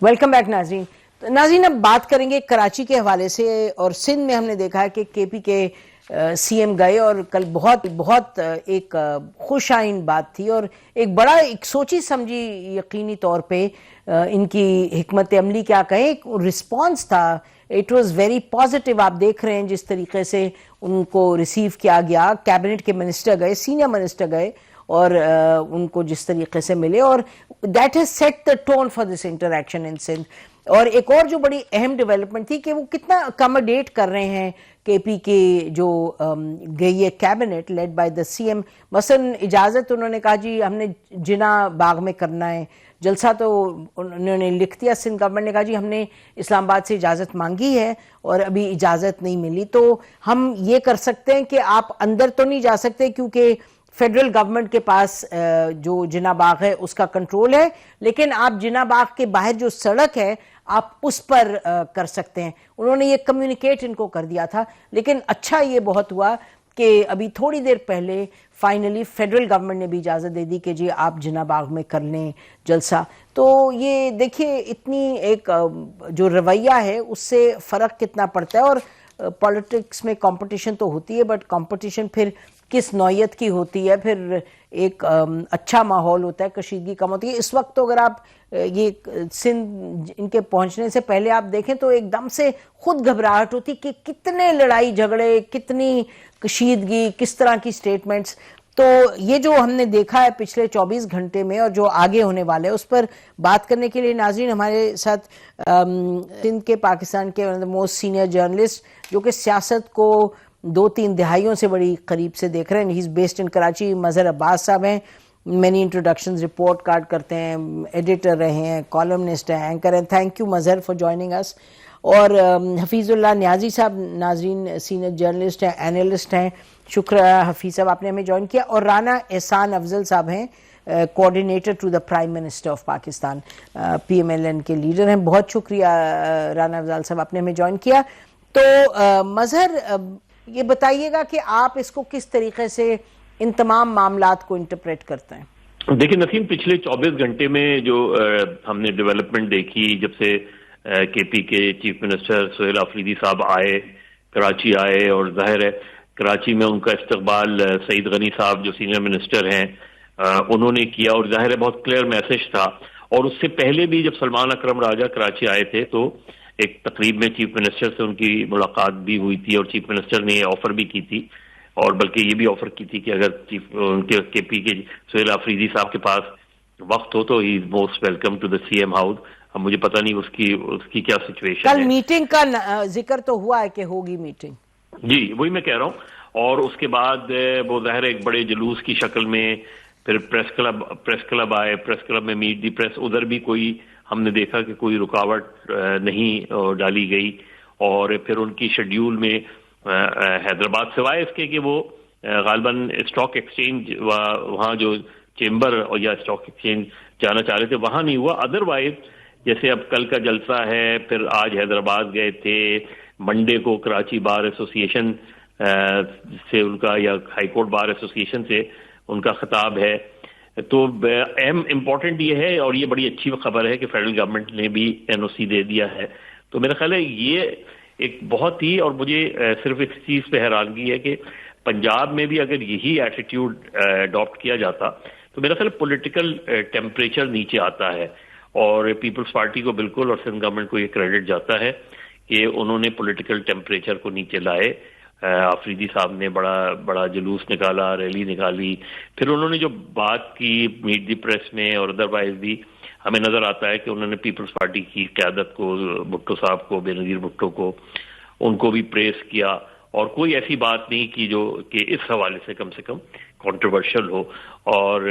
Welcome back ناظرین. ناظرین اب بات کریں گے کراچی کے حوالے سے، اور سندھ میں ہم نے دیکھا ہے کہ کے پی کے سی ایم گئے اور کل بہت ایک خوش آئین بات تھی اور ایک سوچی سمجھی یقینی طور پہ ان کی حکمت عملی کیا کہیں ایک رسپانس تھا. It was very positive. آپ دیکھ رہے ہیں جس طریقے سے ان کو ریسیو کیا گیا، کیبنٹ کے منسٹر گئے، سینئر منسٹر گئے اور ان کو جس طریقے سے ملے، اور that has set the tone for this interaction in Sindh. اور ایک اور جو بڑی اہم ڈیولپمنٹ تھی کہ وہ کتنا اکاموڈیٹ کر رہے ہیں کے پی کے جو گئی ہے cabinet led by the C M. مثلا اجازت انہوں نے کہا جی ہم نے جناح باغ میں کرنا ہے جلسہ، تو انہوں نے لکھ دیا، سندھ گورنمنٹ نے کہا جی ہم نے اسلام آباد سے اجازت مانگی ہے اور ابھی اجازت نہیں ملی، تو ہم یہ کر سکتے ہیں کہ آپ اندر تو نہیں جا سکتے کیونکہ فیڈرل گورنمنٹ کے پاس جو جناح باغ ہے اس کا کنٹرول ہے، لیکن آپ جناح باغ کے باہر جو سڑک ہے آپ اس پر کر سکتے ہیں. انہوں نے یہ کمیونیکیٹ ان کو کر دیا تھا. لیکن اچھا یہ بہت ہوا کہ ابھی تھوڑی دیر پہلے فائنلی فیڈرل گورنمنٹ نے بھی اجازت دے دی کہ جی آپ جناح باغ میں کر لیں جلسہ. تو یہ دیکھیے اتنی ایک جو رویہ ہے اس سے فرق کتنا پڑتا ہے. اور پالیٹکس میں کمپٹیشن تو ہوتی ہے، بٹ کمپٹیشن پھر کس نوعیت کی ہوتی ہے، پھر ایک اچھا ماحول ہوتا ہے، کشیدگی کم ہوتی ہے. اس وقت تو اگر آپ یہ سندھ ان کے پہنچنے سے پہلے آپ دیکھیں تو ایک دم سے خود گھبراہٹ ہوتی کہ کتنے لڑائی جھگڑے، کتنی کشیدگی، کس طرح کی سٹیٹمنٹس. تو یہ جو ہم نے دیکھا ہے پچھلے 24 گھنٹے میں اور جو آگے ہونے والے اس پر بات کرنے کے لیے ناظرین ہمارے ساتھ سندھ کے پاکستان کے موسٹ سینئر جرنلسٹ جو کہ سیاست کو 2-3 دہائیوں سے بڑی قریب سے دیکھ رہے ہیں، ہی از بیسڈ ان کراچی، مظہر عباس صاحب ہیں. مینی انٹروڈکشنز رپورٹ کارڈ کرتے ہیں، ایڈیٹر رہے ہیں، کالمنسٹ ہیں، اینکر ہیں. Thank you Mazhar for joining us. اور حفیظ اللہ نیازی صاحب ناظرین سینئر جرنلسٹ ہیں، اینالسٹ ہیں. شکریہ حفیظ صاحب آپ نے ہمیں جوائن کیا. اور رانا احسان افضل صاحب ہیں، coordinator to the prime minister of Pakistan, P M L N کے لیڈر ہیں. بہت شکریہ رانا افضل صاحب آپ نے ہمیں جوائن کیا. تو مظہر یہ بتائیے گا کہ آپ اس کو کس طریقے سے ان تمام معاملات کو انٹرپریٹ کرتے ہیں؟ دیکھیں نسیم، پچھلے 24 گھنٹے میں جو ہم نے ڈیولپمنٹ دیکھی جب سے کے پی کے چیف منسٹر سہیل آفریدی صاحب آئے، کراچی آئے، اور ظاہر ہے کراچی میں ان کا استقبال سعید غنی صاحب جو سینئر منسٹر ہیں انہوں نے کیا، اور ظاہر ہے بہت کلیئر میسج تھا. اور اس سے پہلے بھی جب سلمان اکرم راجہ کراچی آئے تھے تو ایک تقریب میں چیف منسٹر سے ان کی ملاقات بھی ہوئی تھی، اور چیف منسٹر نے یہ آفر بھی کی تھی، اور بلکہ یہ بھی آفر کی تھی کہ اگر ان کے پی کے سہیل آفریدی صاحب کے پاس وقت ہو تو ہی is most welcome to the C house ہاؤس. اب مجھے پتہ نہیں اس کی کیا سچویشن ہے. کل میٹنگ کا ذکر تو ہوا ہے کہ ہوگی میٹنگ. جی وہی میں کہہ رہا ہوں. اور اس کے بعد وہ ظاہر ایک بڑے جلوس کی شکل میں پھر پریس کلب آئے، پریس کلب میں میٹ دی پریس، ادھر بھی کوئی ہم نے دیکھا کہ کوئی رکاوٹ نہیں ڈالی گئی. اور پھر ان کی شیڈیول میں حیدرآباد سوائے اس کے کہ وہ غالباً اسٹاک ایکسچینج وہاں جو چیمبر یا اسٹاک ایکسچینج جانا چاہ رہے تھے وہاں نہیں ہوا. ادروائز جیسے اب کل کا جلسہ ہے، پھر آج حیدرآباد گئے تھے، منڈے کو کراچی بار ایسوسی ایشن سے ان کا یا ہائی کورٹ بار ایسوسی ایشن سے ان کا خطاب ہے. تو اہم امپورٹنٹ یہ ہے، اور یہ بڑی اچھی خبر ہے کہ فیڈرل گورنمنٹ نے بھی این او سی دے دیا ہے. تو میرا خیال ہے یہ ایک بہت ہی، اور مجھے صرف اس چیز پہ حیرانگی ہے کہ پنجاب میں بھی اگر یہی ایٹیٹیوڈ اڈاپٹ کیا جاتا تو میرا خیال پولیٹیکل ٹیمپریچر نیچے آتا ہے. اور پیپلز پارٹی کو بالکل اور سندھ گورنمنٹ کو یہ کریڈٹ جاتا ہے کہ انہوں نے پولیٹیکل ٹیمپریچر کو نیچے لائے. آفریدی صاحب نے بڑا جلوس نکالا، ریلی نکالی، پھر انہوں نے جو بات کی میٹ دی پریس میں اور ادروائز بھی ہمیں نظر آتا ہے کہ انہوں نے پیپلز پارٹی کی قیادت کو، بھٹو صاحب کو، بے نظیر بھٹو کو، ان کو بھی پریس کیا، اور کوئی ایسی بات نہیں کی جو کہ اس حوالے سے کم کنٹروورشل ہو. اور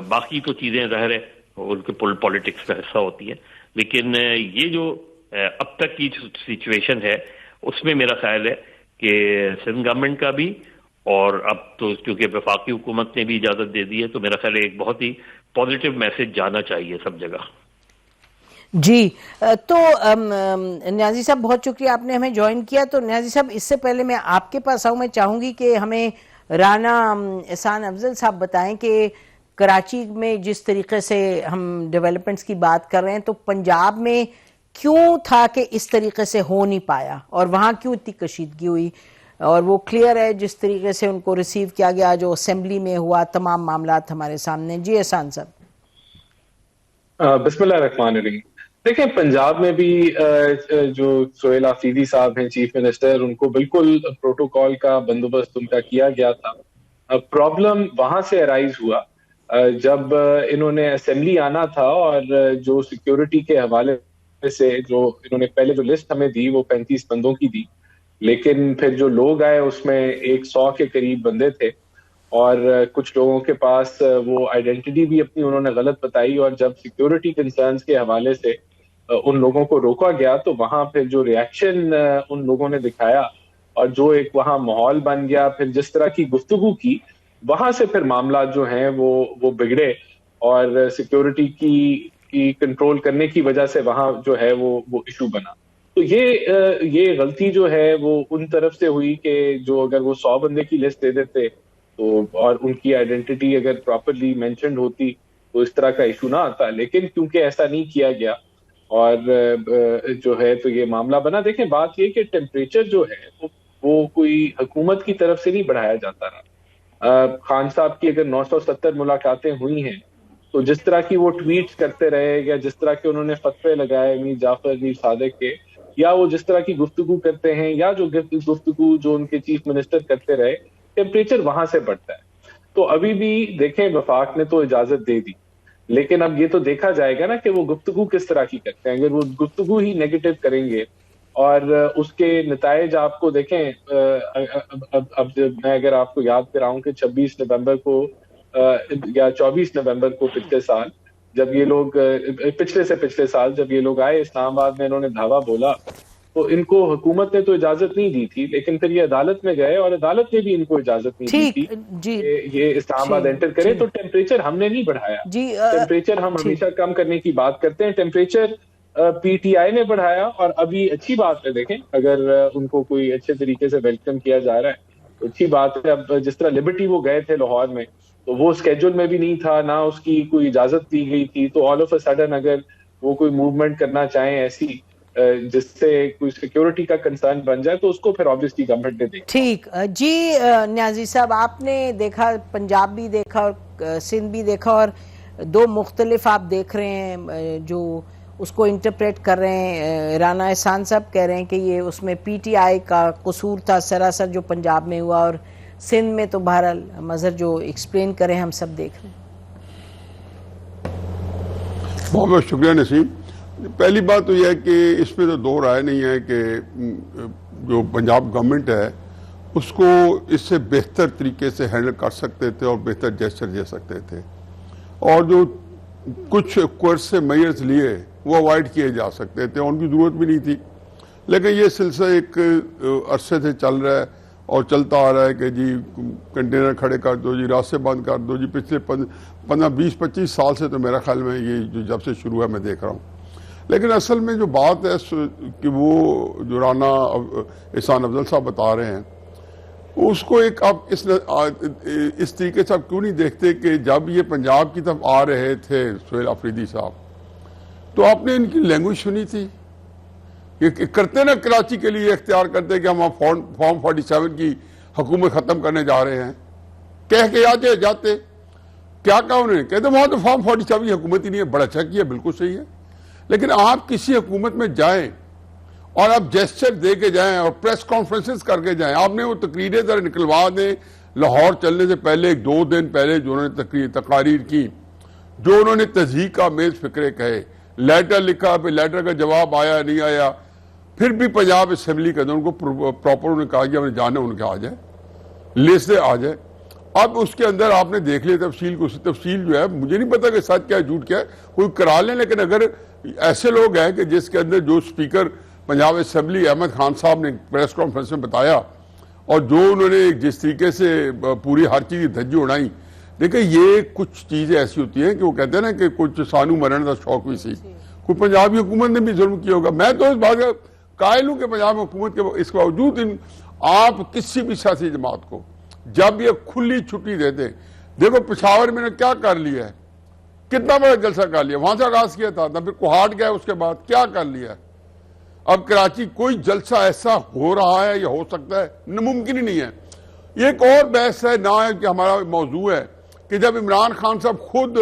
باقی تو چیزیں ظاہر ہے ان کے پالیٹکس کا حصہ ہوتی ہیں، لیکن یہ جو اب تک کی سچویشن ہے اس میں میرا خیال ہے کہ سندھ گورنمنٹ کا بھی، اور اب تو کیونکہ وفاقی حکومت نے بھی اجازت دے دی ہے تو میرا خیال ہے ایک بہت ہی پازیٹیو میسج جانا چاہیے سب جگہ. جی تو نیازی صاحب بہت شکریہ آپ نے ہمیں جوائن کیا. تو نیازی صاحب اس سے پہلے میں آپ کے پاس آؤں، میں چاہوں گی کہ ہمیں رانا احسان افضل صاحب بتائیں کہ کراچی میں جس طریقے سے ہم ڈیولپمنٹس کی بات کر رہے ہیں تو پنجاب میں کیوں تھا کہ اس طریقے سے ہو نہیں پایا اور وہاں کیوں اتنی کشیدگی ہوئی؟ اور وہ کلیئر ہے جس طریقے سے ان کو ریسیو کیا گیا جو اسمبلی میں ہوا، تمام معاملات ہمارے سامنے. جی احسان صاحب. بسم اللہ الرحمن الرحیم. دیکھیں پنجاب میں بھی جو سہیل آفریدی صاحب ہیں چیف منسٹر، ان کو بالکل پروٹوکول کا بندوبست ان کا کیا گیا تھا. پرابلم وہاں سے ارائز ہوا جب انہوں نے اسمبلی آنا تھا اور جو سیکیورٹی کے حوالے سے جو انہوں نے پہلے جو لسٹ ہمیں دی وہ 35 بندوں کی دی، لیکن پھر جو لوگ آئے اس میں 100 کے قریب بندے تھے اور کچھ لوگوں کے پاس وہ آئیڈینٹی بھی اپنی انہوں نے غلط بتائی، اور جب سیکیورٹی کنسرنز کے حوالے سے ان لوگوں کو روکا گیا تو وہاں پھر جو ریاکشن ان لوگوں نے دکھایا اور جو ایک وہاں ماحول بن گیا، پھر جس طرح کی گفتگو کی، وہاں سے پھر معاملات جو ہیں وہ بگڑے اور سیکیورٹی کی کنٹرول کرنے کی وجہ سے وہاں جو ہے وہ ایشو بنا. تو یہ غلطی جو ہے وہ ان طرف سے ہوئی کہ جو اگر وہ 100 بندے کی لسٹ دے دیتے تو اور ان کی آئیڈینٹی اگر پراپرلی مینشنڈ ہوتی تو اس طرح کا ایشو نہ آتا، لیکن کیونکہ ایسا نہیں کیا گیا اور جو ہے تو یہ معاملہ بنا. دیکھیں بات یہ کہ ٹیمپریچر جو ہے وہ کوئی حکومت کی طرف سے نہیں بڑھایا جاتا رہا. خان صاحب کی اگر 970 ملاقاتیں ہوئی ہیں تو جس طرح کی وہ ٹویٹس کرتے رہے یا جس طرح کے انہوں نے فتوے لگائے میر جعفر میر صادق کے، یا وہ جس طرح کی گفتگو کرتے ہیں یا جو گفتگو جو ان کے چیف منسٹر کرتے رہے، ٹیمپریچر وہاں سے بڑھتا ہے. تو ابھی بھی دیکھیں وفاق نے تو اجازت دے دی، لیکن اب یہ تو دیکھا جائے گا نا کہ وہ گفتگو کس طرح کی کرتے ہیں. اگر وہ گفتگو ہی نیگیٹو کریں گے اور اس کے نتائج آپ کو دیکھیں، اب میں اگر آپ کو یاد کراؤں کہ 26 نومبر کو یا 24 نومبر کو پچھلے سال جب یہ لوگ پچھلے سال جب یہ لوگ آئے اسلام آباد میں، انہوں نے دھاوا بولا تو ان کو حکومت نے تو اجازت نہیں دی تھی، لیکن پھر یہ عدالت میں گئے اور عدالت نے بھی ان کو اجازت نہیں دی تھی کہ یہ اسلام آباد انٹر کرے. تو ٹیمپریچر ہم نے نہیں بڑھایا، ٹیمپریچر ہم ہمیشہ کم کرنے کی بات کرتے ہیں. ٹیمپریچر پی ٹی آئی نے بڑھایا اور ابھی اچھی بات ہے. دیکھیں اگر ان کو کوئی اچھے طریقے سے ویلکم کیا جا رہا ہے تو اچھی بات ہے. اب جس طرح لبرٹی وہ گئے تھے لاہور میں تو وہ اسکیجول میں بھی نہیں تھا، نہ اس کی کوئی اجازت دی گئی تھی. تو آل آف اے سڈن اگر وہ کوئی موومنٹ کرنا چاہیں ایسی جس سے کوئی سیکیورٹی کا کنسرن بن جائے تو اس کو پھر آبویسلی گورنمنٹ نے دیکھا. ٹھیک. جی نیازی صاحب، آپ نے دیکھا پنجاب بھی دیکھا اور سندھ بھی دیکھا، اور دو مختلف آپ دیکھ رہے ہیں جو اس کو انٹرپریٹ کر رہے ہیں. رانا احسان صاحب کہہ رہے ہیں کہ یہ اس میں پی ٹی آئی کا قصور تھا سراسر جو پنجاب میں ہوا، اور سندھ میں تو بہرحال مظہر جو ایکسپلین کریں ہم سب دیکھ رہے ہیں. بہت بہت شکریہ نسیم. پہلی بات تو یہ ہے کہ اس میں تو دو رائے نہیں ہے کہ جو پنجاب گورنمنٹ ہے اس کو اس سے بہتر طریقے سے ہینڈل کر سکتے تھے اور بہتر جیسچر دے سکتے تھے، اور جو کچھ کورس میئرز لیے وہ اوائڈ کیے جا سکتے تھے، ان کی ضرورت بھی نہیں تھی. لیکن یہ سلسلہ ایک عرصے سے چل رہا ہے اور چلتا آ رہا ہے کہ جی کنٹینر کھڑے کر دو، جی راستے بند کر دو. جی پچھلے 15 20 25 سال سے تو میرا خیال میں یہ جو جب سے شروع ہے میں دیکھ رہا ہوں. لیکن اصل میں جو بات ہے کہ وہ جو رانا احسان افضل صاحب بتا رہے ہیں اس کو ایک آپ اس طریقے سے آپ کیوں نہیں دیکھتے کہ جب یہ پنجاب کی طرف آ رہے تھے سہیل آفریدی صاحب تو آپ نے ان کی لینگویج سنی تھی؟ یہ کرتے نا کراچی کے لیے اختیار کرتے کہ ہم فارم 47 کی حکومت ختم کرنے جا رہے ہیں، کہہ کے جاتے. کیا کہا انہوں نے؟ کہتے وہاں تو فارم 47 حکومت ہی نہیں ہے. بڑا اچھا کیا، بالکل صحیح ہے. لیکن آپ کسی حکومت میں جائیں اور آپ جیسچر دے کے جائیں اور پریس کانفرنسز کر کے جائیں. آپ نے وہ تقریریں ذرا نکلوا دیں لاہور چلنے سے پہلے 2 دن پہلے جو انہوں نے تقاریر کی، جو انہوں نے تضحیق کا میز فکرے کہے، لیٹر لکھا، پھر لیٹر کا جواب آیا نہیں آیا، پھر بھی پنجاب اسمبلی کے اندر ان کو پراپر انہوں نے کہا کہ ہمیں جانا ان کے آ جائے، لسٹ سے آ جائے. اب اس کے اندر آپ نے دیکھ لیا تفصیل کو. تفصیل جو ہے مجھے نہیں پتا کہ سچ کیا ہے جھوٹ کیا ہے، کوئی کرا لیں. لیکن اگر ایسے لوگ ہیں کہ جس کے اندر جو اسپیکر پنجاب اسمبلی احمد خان صاحب نے پریس کانفرنس میں بتایا اور جو انہوں نے جس طریقے سے پوری ہر چیز دھجی اڑائی، دیکھیں یہ کچھ چیزیں ایسی ہوتی ہیں کہ وہ کہتے ہیں نا کہ کچھ سانو مرن کا شوق بھی سی. کوئی پنجابی حکومت نے بھی ظلم کیا ہوگا. میں تو اس بات کا قائل ہوں کہ پنجاب حکومت کے اس کے باوجود آپ کسی بھی سیاسی جماعت کو جب یہ کھلی چھٹی دے دیں، دیکھو پشاور میں نے کیا کر لیا ہے، کتنا بڑا جلسہ کر لیا، وہاں سے آغاز کیا تھا، پھر کوہاٹ گیا، اس کے بعد کیا کر لیا ہے۔ اب کراچی کوئی جلسہ ایسا ہو رہا ہے یا ہو سکتا ہے، ممکن ہی نہیں ہے۔ یہ ایک اور بحث ہے نہ کہ ہمارا موضوع ہے کہ جب عمران خان صاحب خود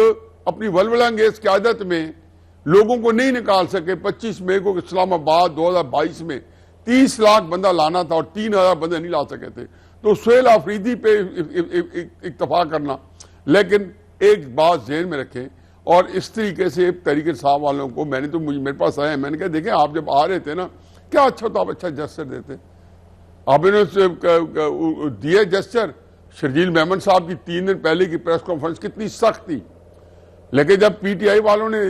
اپنی ولولہ انگیز قیادت میں لوگوں کو نہیں نکال سکے، 25 مئی کو اسلام آباد 2022 میں 30 لاکھ بندہ لانا تھا اور 3000 بندے نہیں لا سکے تھے، تو سہیل آفریدی پہ اکتفا کرنا۔ لیکن ایک بات ذہن میں رکھیں، اور اس طریقے سے تحریک انصاف والوں کو میں نے تو میرے پاس آئے ہیں، میں نے کہا دیکھیں آپ جب آ رہے تھے نا کیا اچھا تو آپ اچھا جسچر دیتے، آپ نے دیا جسچر۔ شرجیل میمن صاحب کی 3 دن پہلے کی پریس کانفرنس کتنی سخت تھی، لیکن جب پی ٹی آئی والوں نے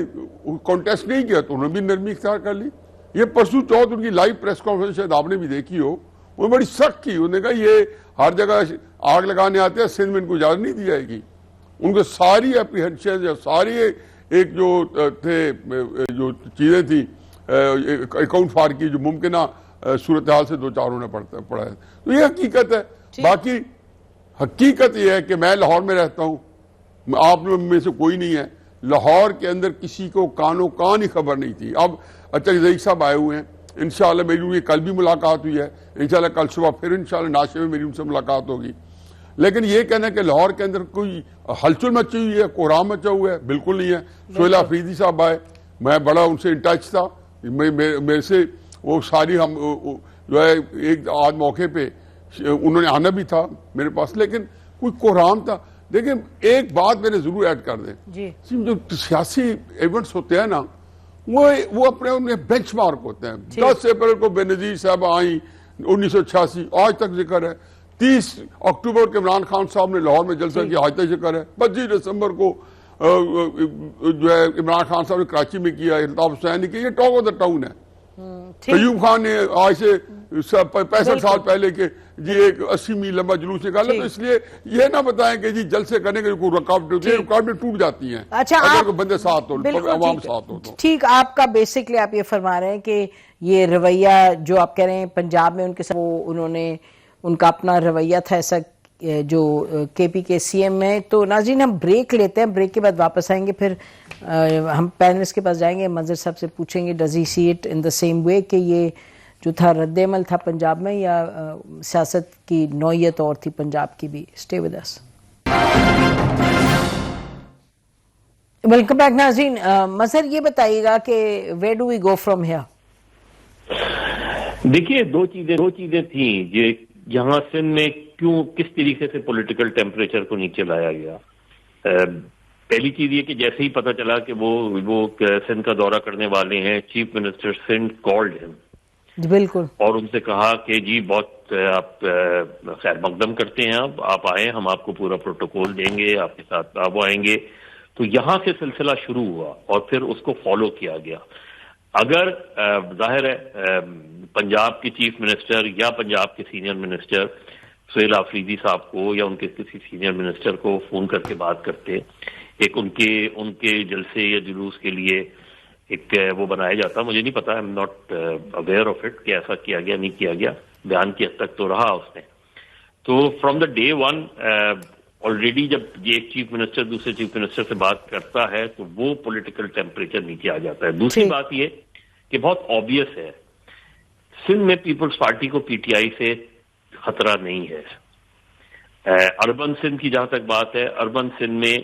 کانٹیسٹ نہیں کیا تو انہوں نے بھی نرمی اختیار کر لی۔ یہ پرسوں چوتھ ان کی لائیو پریس کانفرنس شاید آپ نے بھی دیکھی ہو، وہ بڑی سخت کی، انہوں نے کہا یہ ہر جگہ آگ لگانے آتے ہیں، سندھ میں ان کو اجازت نہیں دی جائے گی۔ ان کو ساری اپریہنشن یا ساری ایک جو تھے جو چیزیں تھیں اکاؤنٹ فار کی جو ممکنہ صورتحال سے دو چار ہونا پڑا ہے، تو یہ حقیقت ہے۔ باقی حقیقت یہ ہے کہ میں لاہور میں رہتا ہوں، آپ میں سے کوئی نہیں ہے، لاہور کے اندر کسی کو کانوں کان ہی خبر نہیں تھی۔ اب اچھا ضعیف صاحب آئے ہوئے ہیں، انشاءاللہ میری کل بھی ملاقات ہوئی ہے، انشاءاللہ کل صبح پھر انشاءاللہ ناشتے میں میری ان سے ملاقات ہوگی۔ لیکن یہ کہنا کہ لاہور کے اندر کوئی ہلچل مچی ہوئی ہے، کوہرام مچا ہوا ہے، بالکل نہیں ہے۔ سہیل آفریدی صاحب آئے، میں بڑا ان سے ان ٹچ تھا، میرے سے وہ ساری ہم جو ہے ایک آدھ موقع پہ انہوں نے آنا بھی تھا میرے پاس، لیکن کوئی کوہرام تھا۔ دیکھیں ایک بات میں نے ضرور ایڈ کر دیں، جو سیاسی ایونٹس ہوتے ہیں نا وہ اپنے بینچ مارک ہوتے ہیں۔ 10 اپریل کو بے نظیر صاحب آئیں 1986، آج تک ذکر ہے۔ 30 اکتوبر کے عمران خان صاحب نے لاہور میں جلسہ کیا، آج تک ذکر ہے۔ 25 دسمبر کو جو ہے عمران خان صاحب نے کراچی میں کیا، الطاف حسین نے کیا، یہ ٹاک آف دا ٹاؤن ہے۔ قیوم خان نے آج سے 65 سال پہلے کہ جی ایک 80 میل لمبا جلوس نکالا، تو اس لیے یہ نہ بتائیں کہ جی جلسے کرنے کے کوئی رکاوٹیں ٹوٹ جاتی ہیں اگر بندے ساتھ ہو، عوام ساتھ ہو تو۔ ٹھیک، آپ کا بیسکلی آپ یہ فرما رہے ہیں کہ یہ رویہ جو آپ کہہ رہے ہیں پنجاب میں ان کے ساتھ انہوں نے ان کا اپنا رویہ تھا ایسا جو کے پی کے سی ایم ہے۔ تو ناظرین ہم بریک لیتے ہیں، بریک کے بعد واپس آئیں گے، پھر ہم پینلسٹ کے پاس جائیں گے، منظر صاحب سے پوچھیں گے does he see it in the same way کہ یہ جو تھا رد عمل تھا پنجاب میں یا سیاست کی نوعیت اور تھی پنجاب کی بھی۔ Stay with us. Welcome back ناظرین۔ مظہر یہ بتائیے گا کہ where do we go from here? دیکھیے دو چیزیں تھیں یہاں سندھ میں کس طریقے سے پولیٹیکل ٹیمپریچر کو نیچے لایا گیا۔ پہلی چیز یہ کہ جیسے ہی پتہ چلا کہ وہ سندھ کا دورہ کرنے والے ہیں، چیف منسٹر سندھ کالڈ ہم، بالکل، اور ان سے کہا کہ جی بہت آپ خیر مقدم کرتے ہیں، آپ آئیں، ہم آپ کو پورا پروٹوکول دیں گے، آپ کے ساتھ آپ آئیں گے۔ تو یہاں سے سلسلہ شروع ہوا اور پھر اس کو فالو کیا گیا۔ اگر ظاہر ہے پنجاب کے چیف منسٹر یا پنجاب کے سینئر منسٹر سہیل آفریدی صاحب کو یا ان کے کسی سینئر منسٹر کو فون کر کے بات کرتے، ایک ان کے جلسے یا جلوس کے لیے ایک وہ بنایا جاتا، مجھے نہیں پتا، am not aware of it کہ ایسا کیا گیا نہیں کیا گیا، بیان کی حد تک تو رہا اس نے۔ تو from the day one already جب یہ ایک چیف منسٹر دوسرے چیف منسٹر سے بات کرتا ہے تو وہ پولیٹیکل ٹیمپریچر نیچے آ جاتا ہے۔ دوسری بات یہ کہ بہت آبویس ہے سندھ میں پیپلز پارٹی کو پی ٹی آئی سے خطرہ نہیں ہے۔ اربن سندھ کی جہاں تک بات ہے، اربن سندھ میں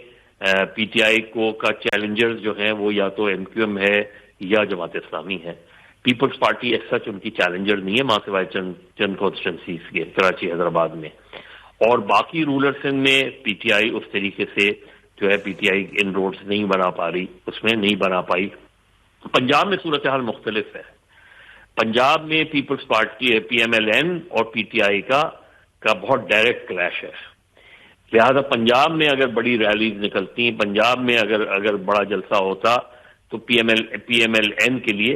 پی ٹی آئی کا چیلنجرز جو ہیں وہ یا تو ایم کیو ایم ہے یا جماعت اسلامی ہے۔ پیپلز پارٹی ایز سچ ان کی چیلنجر نہیں ہے، ماں سوائے چند کانسٹیٹوئنسیز کے، کراچی حیدرآباد میں، اور باقی رولر سندھ میں پی ٹی آئی اس طریقے سے جو ہے پی ٹی آئی ان روڈز نہیں بنا پا رہی، اس میں نہیں بنا پائی۔ پنجاب میں صورتحال مختلف ہے۔ پنجاب میں Peoples Party P M L N اور پی ٹی آئی کا بہت ڈائریکٹ کلیش ہے، لہذا پنجاب میں اگر بڑی ریلیز نکلتی، پنجاب میں اگر بڑا جلسہ ہوتا تو پی ایم ایل این کے لیے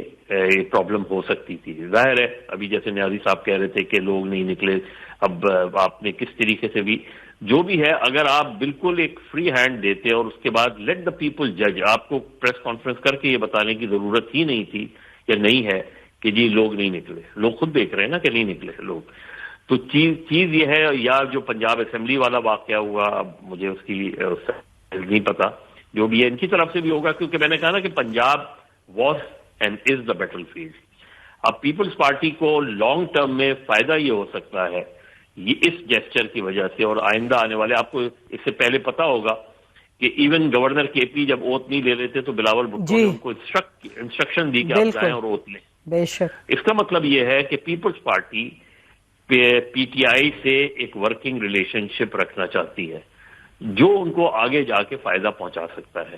پرابلم ہو سکتی تھی۔ ظاہر ہے ابھی جیسے نیازی صاحب کہہ رہے تھے کہ لوگ نہیں نکلے، اب آپ نے کس طریقے سے بھی جو بھی ہے، اگر آپ بالکل ایک فری ہینڈ دیتے اور اس کے بعد لیٹ دا پیپل جج، آپ کو پریس کانفرنس کر کے یہ بتانے کی ضرورت ہی نہیں تھی یا نہیں ہے کہ جی لوگ نہیں نکلے، لوگ خود دیکھ رہے ہیں نا کہ نہیں نکلے لوگ۔ تو چیز یہ ہے، یا جو پنجاب اسمبلی والا واقعہ ہوا، اب مجھے اس کی نہیں پتا، جو بھی ہے ان کی طرف سے بھی ہوگا، کیونکہ میں نے کہا نا کہ Punjab was and is the battle field. اب پیپلز پارٹی کو لانگ ٹرم میں فائدہ یہ ہو سکتا ہے یہ اس جیسچر کی وجہ سے، اور آئندہ آنے والے، آپ کو اس سے پہلے پتا ہوگا کہ ایون گورنر کے پی جب اوت نہیں لے رہے تھے تو بلاول بھٹو نے ان کو انسٹرکشن دی کہ آپ جائیں اور اوت لیں. بے شک. اس کا مطلب یہ ہے کہ Peoples Party P T I سے ایک ورکنگ ریلیشن شپ رکھنا چاہتی ہے جو ان کو آگے جا کے فائدہ پہنچا سکتا ہے.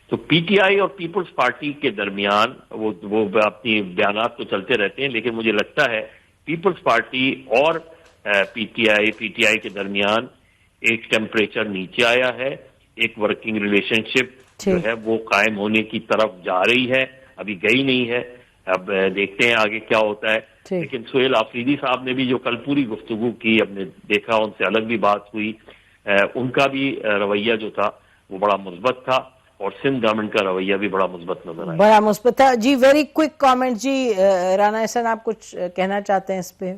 تو پی ٹی آئی اور پیپلز پارٹی کے درمیان وہ اپنی بیانات تو چلتے رہتے ہیں، لیکن مجھے لگتا ہے پیپلز پارٹی اور پی ٹی آئی کے درمیان ایک ٹیمپریچر نیچے آیا ہے، ایک ورکنگ ریلیشن شپ جو ہے وہ قائم ہونے کی طرف جا رہی ہے، ابھی گئی نہیں ہے. اب دیکھتے ہیں آگے کیا ہوتا ہے. لیکن سہیل آفریدی صاحب نے بھی جو کل پوری گفتگو کی، ہم نے دیکھا ان سے الگ بھی بات ہوئی، ان کا بھی رویہ جو تھا وہ بڑا مثبت تھا، اور سندھ گورنمنٹ کا رویہ بھی بڑا مثبت نظر آیا. بڑا مثبت تھا. جی ویری کوئک کامنٹ. جی رانا احسان، آپ کچھ کہنا چاہتے ہیں اس پہ؟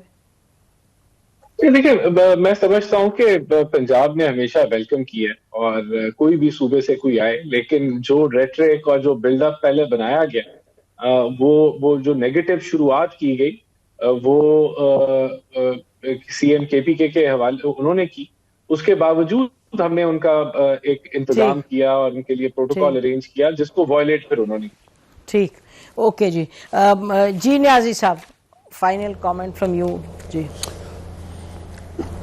دیکھیں، میں سمجھتا ہوں کہ پنجاب نے ہمیشہ ویلکم کی ہے، اور کوئی بھی صوبے سے کوئی آئے، لیکن جو ریٹریک اور جو بلڈ اپ پہلے بنایا گیا، وہ جو نیگیٹو شروعات کی گئی وہ سی ایم کے پی کے حوالے انہوں نے کی. اس کے باوجود ہم نے ان کا ایک انتظام کیا اور ان کے لیے پروٹوکال ارینج کیا، جس کو وائلیٹ پھر انہوں نے. ٹھیک، اوکے. جی جی نیازی صاحب، فائنل کامنٹ فرام یو. جی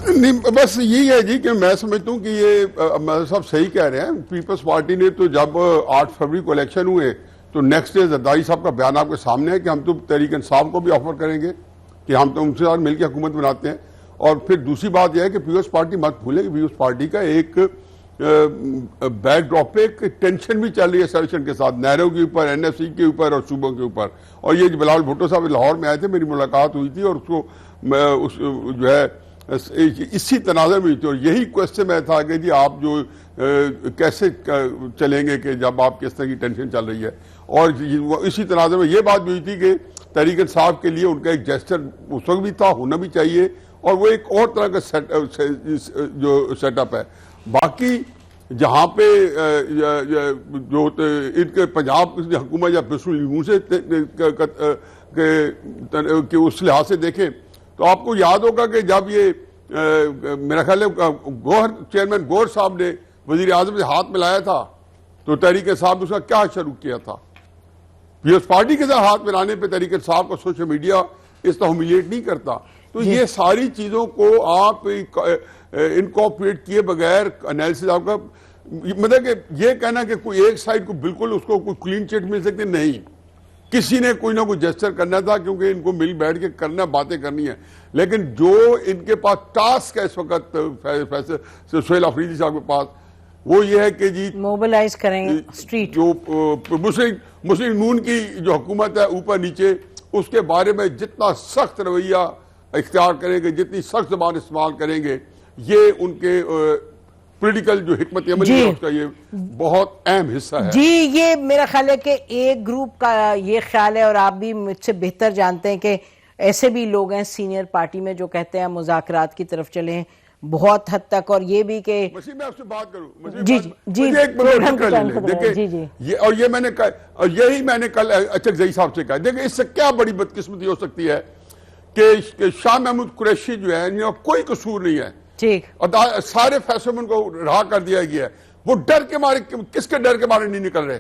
نہیں، بس یہی ہے جی کہ میں سمجھتا ہوں کہ یہ صاحب صحیح کہہ رہے ہیں. پیپلز پارٹی نے تو جب 8 فروری کو الیکشن ہوئے تو نیکسٹ ڈے زرداری صاحب کا بیان آپ کے سامنے ہے کہ ہم تو تحریک انصاف کو بھی آفر کریں گے کہ ہم تو ان سے ساتھ مل کے حکومت بناتے ہیں. اور پھر دوسری بات یہ ہے کہ پیپلز پارٹی مت بھولیں کہ پیپلز پارٹی کا ایک بیک ڈراپ پہ ایک ٹینشن بھی چل رہی ہے سیشن کے ساتھ، نہروں کے اوپر، این ایف سی کے اوپر اور صوبوں کے اوپر. اور یہ بلاول بھٹو صاحب لاہور میں آئے تھے، میری ملاقات ہوئی تھی، اور اس کو جو ہے اسی تناظر میں تھی، اور یہی کوشچن میں تھا کہ جی آپ جو کیسے چلیں گے کہ جب آپ کس طرح کی ٹینشن چل رہی ہے. اور اسی تناظر میں یہ بات بھی ہوئی تھی کہ تحریک انصاف کے لیے ان کا ایک جیسچر اس وقت بھی تھا، ہونا بھی چاہیے، اور وہ ایک اور طرح کا جو سیٹ اپ ہے. باقی جہاں پہ جو ان کے پنجاب کی حکومت یا سے اس لحاظ سے دیکھیں تو آپ کو یاد ہوگا کہ جب یہ میرا خیال ہے چیئرمین گوہر صاحب نے وزیر اعظم سے ہاتھ ملایا تھا تو تحریک انصاف نے اس کا کیا شروع کیا تھا؟ پیپلز پارٹی کے ساتھ ہاتھ ملانے پہ تحریک انصاف کو سوشل میڈیا اس طرح ہیومیلیٹ نہیں کرتا. تو یہ ساری چیزوں کو آپ انکارپوریٹ کیے بغیر انالیسس آپ کا مطلب کہ یہ کہنا کہ کوئی ایک سائڈ کو بالکل اس کو کوئی کلین چٹ مل سکتی نہیں. کسی نے کوئی نہ کوئی جسچر کرنا تھا کیونکہ ان کو مل بیٹھ کے کرنا باتیں کرنی ہے. لیکن جو ان کے پاس ٹاسک ہے اس وقت سہیل آفریدی صاحب کے پاس وہ یہ ہے کہ جی موبلائز کریں اسٹریٹ جو مسلم نون کی جو حکومت ہے اوپر نیچے اس کے بارے میں جتنا سخت رویہ اختیار کریں گے, جتنی سخت زبان استعمال کریں گے, یہ ان کے پولیٹیکل جو حکمت عملی ہے اس کا یہ بہت اہم حصہ ہے. جی یہ میرا خیال ہے کہ ایک گروپ کا یہ خیال ہے, اور آپ بھی مجھ سے بہتر جانتے ہیں کہ ایسے بھی لوگ ہیں سینئر پارٹی میں جو کہتے ہیں مذاکرات کی طرف چلیں بہت حد تک, اور یہ بھی کہ میں آپ سے بات کروں جی جی اور یہ میں نے یہی میں نے کل اچک صاحب سے کہا, دیکھیں اس سے کیا بڑی بدقسمتی ہو سکتی ہے کہ شاہ محمود قریشی جو ہے کوئی قصور نہیں ہے, ٹھیک, اور سارے فیصلوں ان کو رہا کر دیا گیا ہے. وہ ڈر کے مارے, کس کے ڈر کے مارے نہیں نکل رہے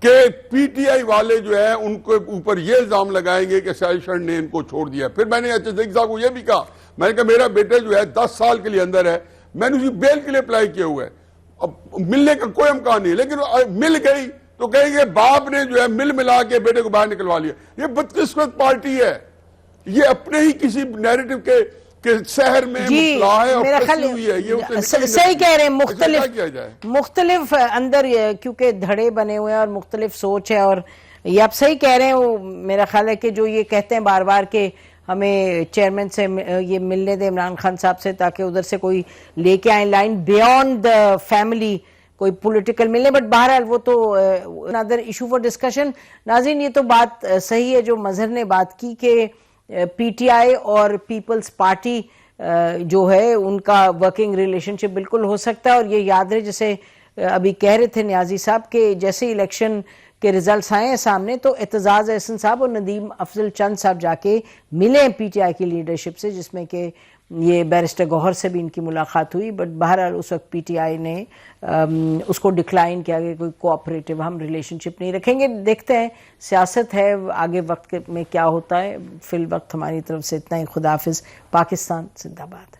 کہ پی ٹی آئی والے جو ہے ان کے اوپر یہ الزام لگائیں گے کہ سیشن نے ان کو چھوڑ دیا. پھر میں نے اچک صاحب کو یہ بھی کہا, میں نے کہا میرا بیٹا جو ہے 10 سال کے لیے اندر ہے, میں نے اسی بیل کے لیے اپلائی کیا ہوا ہے, اب ملنے کا کوئی امکان نہیں, لیکن مل گئی تو کہیں گے باپ نے جو ہے ملا کے بیٹے کو باہر نکلوا لیا. یہ بدقسمت پارٹی ہے, یہ اپنے ہی کسی نیریٹو کے شہر میں مبتلا ہے اور پھنسی ہوئی ہے. یہ صحیح کہہ رہے ہیں, مختلف اندر کیونکہ دھڑے بنے ہوئے ہیں اور مختلف سوچ ہے, اور یہ آپ صحیح کہہ رہے ہیں. وہ میرا خیال ہے کہ جو یہ کہتے ہیں بار بار کہ ہمیں چیئرمین سے یہ ملنے دیں عمران خان صاحب سے تاکہ ادھر سے کوئی لے کے آئیں لائن بیونڈ دا فیملی کوئی پولیٹیکل ملنے, بٹ بہرحال وہ تو another ایشو فار ڈسکشن. ناظرین یہ تو بات صحیح ہے جو مظہر نے بات کی کہ پی ٹی آئی اور پیپلز پارٹی جو ہے ان کا ورکنگ ریلیشن شپ بالکل ہو سکتا ہے. اور یہ یاد رہے جیسے ابھی کہہ رہے تھے نیازی صاحب کہ جیسے الیکشن کے ریزلٹس آئے ہیں سامنے تو اعتزاز احسن صاحب اور ندیم افضل چند صاحب جا کے ملے ہیں پی ٹی آئی کی لیڈرشپ سے, جس میں کہ یہ بیرسٹر گوہر سے بھی ان کی ملاقات ہوئی, بٹ بہرحال اس وقت پی ٹی آئی نے اس کو ڈکلائن کیا کہ کوئی کوآپریٹو ہم ریلیشن شپ نہیں رکھیں گے. دیکھتے ہیں, سیاست ہے, آگے وقت میں کیا ہوتا ہے. فی الوقت ہماری طرف سے اتنا ہی. خدا حافظ. پاکستان زندہ باد.